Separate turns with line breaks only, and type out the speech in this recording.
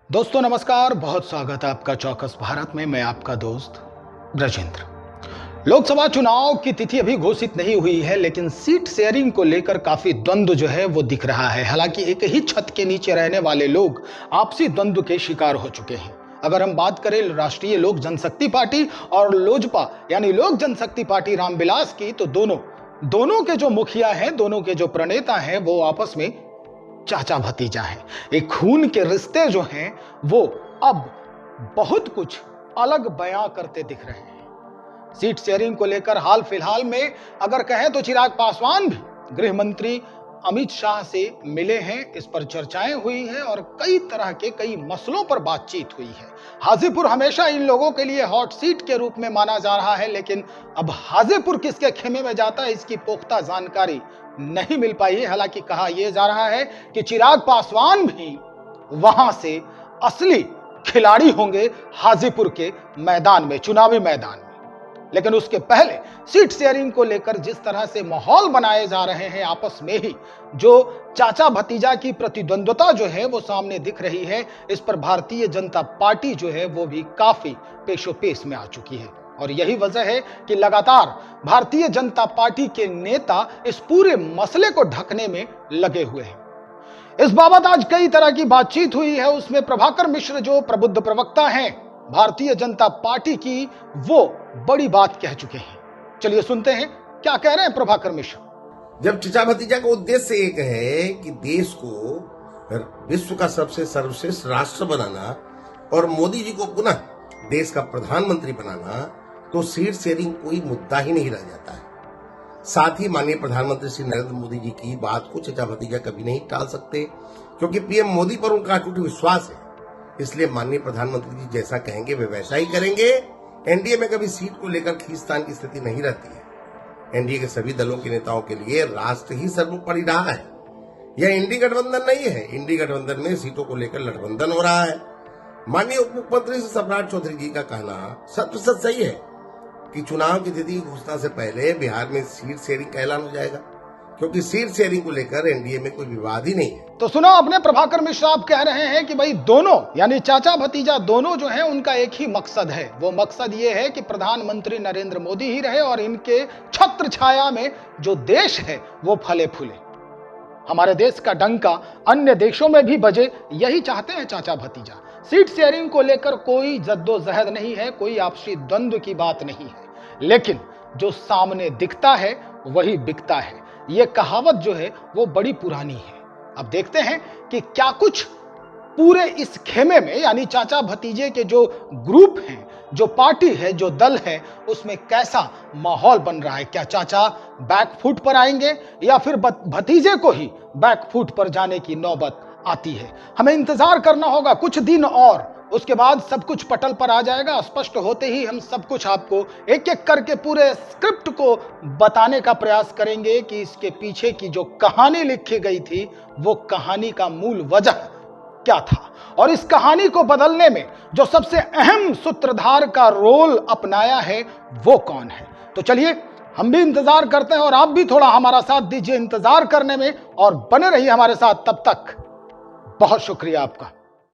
दोस्तों नमस्कार, बहुत स्वागत है आपका चौकस भारत में। मैं आपका दोस्त ब्रजेंद्र। लोकसभा चुनाव की तिथि अभी घोषित नहीं हुई है, लेकिन सीट शेयरिंग को लेकर काफी द्वंद्व जो है वो दिख रहा है। हालांकि एक ही छत के नीचे रहने वाले लोग आपसी द्वंद्व के शिकार हो चुके हैं। अगर हम बात करें राष्ट्रीय लोक जनशक्ति पार्टी और लोजपा यानी लोक जनशक्ति पार्टी रामविलास की, तो दोनों के जो मुखिया हैं, दोनों के जो प्रणेता हैं, वो आपस में चाचा भतीजा है। एक खून के रिश्ते जो हैं वो अब बहुत कुछ अलग बयां करते दिख रहे हैं। सीट शेयरिंग को लेकर हाल फिलहाल में अगर कहें तो चिराग पासवान भी गृह मंत्री अमित शाह से मिले हैं। इस पर चर्चाएं हुई हैं और कई तरह के कई मसलों पर बातचीत हुई है। हाजीपुर हमेशा इन लोगों के लिए हॉट सीट के रूप में माना जा रहा है, लेकिन अब हाजीपुर किसके खेमे में जाता है इसकी पुख्ता जानकारी नहीं मिल पाई है। हालांकि कहा यह जा रहा है कि चिराग पासवान भी वहां से असली खिलाड़ी होंगे हाजीपुर के मैदान में, चुनावी मैदान में। लेकिन उसके पहले सीट शेयरिंग को लेकर जिस तरह से माहौल बनाए जा रहे हैं आपस में ही, जो चाचा भतीजा की प्रतिद्वंद्वता जो है वो सामने दिख रही है, इस पर भारतीय जनता पार्टी जो है वो भी काफी पेशोपेश में आ चुकी है। और यही वजह है कि लगातार भारतीय जनता पार्टी के नेता इस पूरे मसले को ढकने में लगे हुए हैं। इस बाबत आज कई तरह की बातचीत हुई है। उसमें प्रभाकर मिश्र जो प्रबुद्ध प्रवक्ता हैं भारतीय जनता पार्टी की, वो बड़ी बात कह चुके हैं। चलिए सुनते हैं क्या कह रहे हैं प्रभाकर मिश्र।
जब चचा भतीजा का उद्देश्य एक है कि देश को विश्व का सबसे सर्वश्रेष्ठ राष्ट्र बनाना और मोदी जी को पुनः देश का प्रधानमंत्री बनाना, तो सीट शेयरिंग कोई मुद्दा ही नहीं रह जाता है। साथ ही माननीय प्रधानमंत्री श्री नरेंद्र मोदी जी की बात को चचा भतीजा कभी नहीं टाल सकते, क्योंकि पीएम मोदी पर उनका अटूट विश्वास है। इसलिए माननीय प्रधानमंत्री जी जैसा कहेंगे वे वैसा ही करेंगे। एनडीए में कभी सीट को लेकर खींचतान की स्थिति नहीं रहती है। एनडीए के सभी दलों के नेताओं के लिए राष्ट्र ही सर्वोपरि रहा है। यह इंडी गठबंधन नहीं है। इंडी गठबंधन में सीटों को लेकर लठबंधन हो रहा है। माननीय उप मुख्यमंत्री सम्राट चौधरी जी का कहना 100% सही है कि चुनाव की तिथि की घोषणा से पहले बिहार में सीट शेयरिंग का ऐलान हो जाएगा, क्योंकि सीट शेयरिंग को लेकर एनडीए में कोई विवाद ही नहीं है।
तो सुना आपने, प्रभाकर मिश्र आप कह रहे हैं कि भाई दोनों यानी चाचा भतीजा दोनों जो हैं उनका एक ही मकसद है। वो मकसद ये है कि प्रधानमंत्री नरेंद्र मोदी ही रहे और इनके छत्र छाया में जो देश है वो फले फूले, हमारे देश का डंका अन्य देशों में भी बजे, यही चाहते हैं चाचा भतीजा। सीट शेयरिंग को लेकर कोई जद्दोजहद नहीं है, कोई आपसी द्वंद्व की बात नहीं है, लेकिन जो सामने दिखता है वही बिकता है। यह कहावत जो है वो बड़ी पुरानी है। अब देखते हैं कि क्या कुछ पूरे इस खेमे में यानी चाचा भतीजे के जो ग्रुप हैं, जो पार्टी है, जो दल है, उसमें कैसा माहौल बन रहा है। क्या चाचा बैकफुट पर आएंगे या फिर भतीजे को ही बैकफुट पर जाने की नौबत आती है। हमें इंतजार करना होगा कुछ दिन और, उसके बाद सब कुछ पटल पर आ जाएगा। स्पष्ट होते ही हम सब कुछ आपको एक एक करके पूरे स्क्रिप्ट को बताने का प्रयास करेंगे कि इसके पीछे की जो कहानी लिखी गई थी वो कहानी का मूल वजह क्या था और इस कहानी को बदलने में जो सबसे अहम सूत्रधार का रोल अपनाया है वो कौन है। तो चलिए हम भी इंतजार करते हैं और आप भी थोड़ा हमारा साथ दीजिए इंतजार करने में और बने रहिए हमारे साथ। तब तक बहुत शुक्रिया आपका।